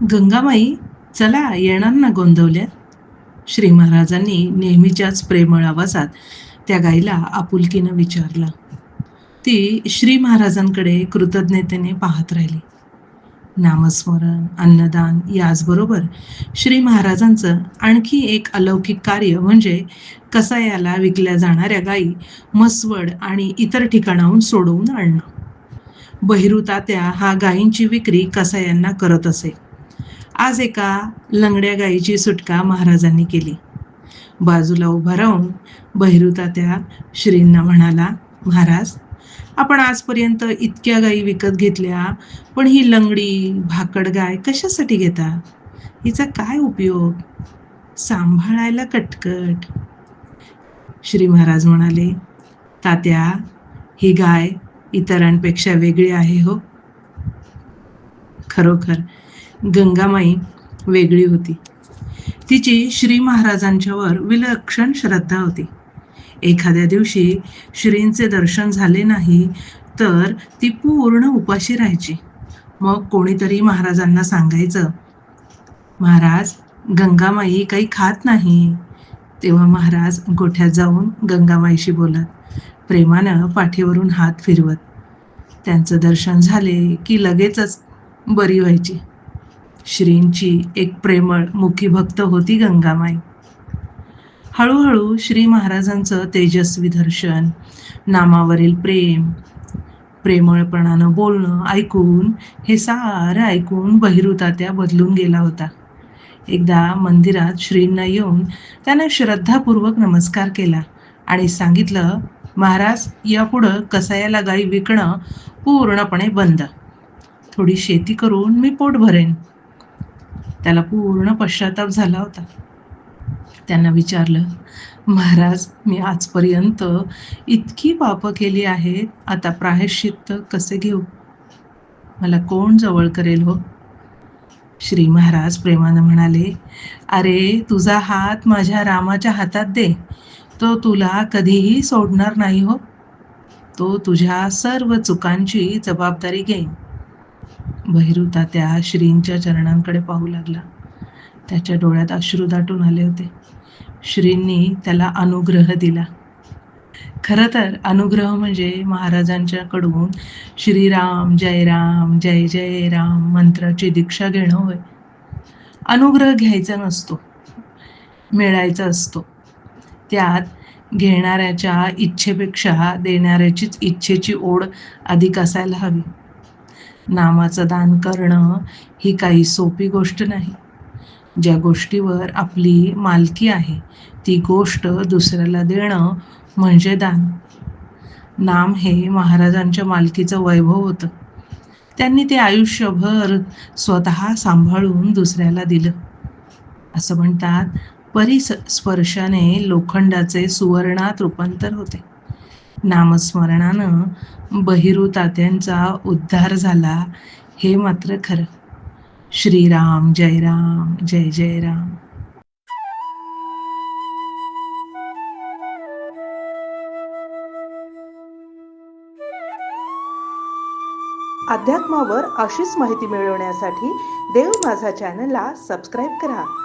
गंगामाई, चला येणार ना गोंदवल्यात? श्री महाराजांनी नेहमीच्याच प्रेमळ आवाजात त्या गाईला आपुलकीनं विचारलं. ती श्री महाराजांकडे कृतज्ञतेने पाहत राहिली. नामस्मरण, अन्नदान याचबरोबर श्री महाराजांचं आणखी एक अलौकिक कार्य म्हणजे कसायाला विकल्या जाणाऱ्या गायी म्हसवड आणि इतर ठिकाणाहून सोडवून आणणं. बहिरू तात्या हा गायींची विक्री कसायांना करत असे. आज एका लंगड्या गायीची सुटका महाराजांनी केली. बाजूला उभा राहून बहिरू तात्या श्रींना म्हणाला, महाराज, आपण आजपर्यंत इतक्या गायी विकत घेतल्या, पण ही लंगडी भाकड गाय कशासाठी घेता? हिचा काय उपयोग? सांभाळायला कटकट. श्री महाराज म्हणाले, तात्या, ही गाय इतरांपेक्षा वेगळी आहे हो. खरोखर गंगामाई वेगळी होती. तिची श्री महाराजांच्यावर विलक्षण श्रद्धा होती. एखाद्या दिवशी श्रींचे दर्शन झाले नाही तर ती पूर्ण उपाशी राहायची. मग कोणीतरी महाराजांना सांगायचं, महाराज, गंगामाई काही खात नाही. तेव्हा महाराज गोठ्यात जाऊन गंगामाईशी बोलत, प्रेमानं पाठीवरून हात फिरवत. त्यांचं दर्शन झाले की लगेचच बरी व्हायची. श्रींची एक प्रेमळ मुखी भक्त होती गंगामाई. हळूहळू श्री महाराजांचं तेजस्वी दर्शन, नामावरील प्रेम, प्रेमळपणानं बोलणं ऐकून, हे सारं ऐकून बहिरू तात्या बदलून गेला होता. एकदा मंदिरात श्रींना येऊन त्यानं श्रद्धापूर्वक नमस्कार केला आणि सांगितलं, महाराज, यापुढं कसायाला गाई विकणं पूर्णपणे बंद. थोडी शेती करून मी पोट भरेन. त्याला पूर्ण पश्चाताप झाला होता. त्यांना विचारलं, महाराज, मी आजपर्यंत इतकी पापं केली आहेत, आता प्रायश्चित्त कसे घेऊ? मला कोण जवळ करेल हो? श्री महाराज प्रेमानं म्हणाले, अरे, तुझा हात माझ्या रामाच्या हातात दे, तो तुला कधीही सोडणार नाही हो. तो तुझ्या सर्व चुकांची जबाबदारी घेईन. बहिरू तात्या श्रींच्या चरणांकडे पाहू लागला. त्याच्या डोळ्यात अश्रू दाटून आले होते. श्रींनी त्याला अनुग्रह दिला. खरं तर अनुग्रह म्हणजे महाराजांच्याकडून श्रीराम जय राम जय जय राम मंत्राची दीक्षा घेणं होय. अनुग्रह घ्यायचा नसतो, मिळायचा असतो. त्यात घेणाऱ्याच्या इच्छेपेक्षा देणाऱ्याचीच इच्छेची ओढ अधिक असायला हवी. नामाचं दान करणं ही काही सोपी गोष्ट नाही. ज्या गोष्टीवर आपली मालकी आहे ती गोष्ट दुसऱ्याला देणं म्हणजे दान. नाम हे महाराजांच्या मालकीचं वैभव होतं. त्यांनी ते आयुष्यभर स्वतः सांभाळून दुसऱ्याला दिलं. असं म्हणतात, परिस्पर्शाने लोखंडाचे सुवर्णात रूपांतर होते. नामस्मरणानं बहिरू तात्यांचा उद्धार झाला, हे मात्र खरं. श्रीराम जय राम जय जय राम. अध्यात्मावर अशीच माहिती मिळवण्यासाठी देव माझा चॅनलला सबस्क्राईब करा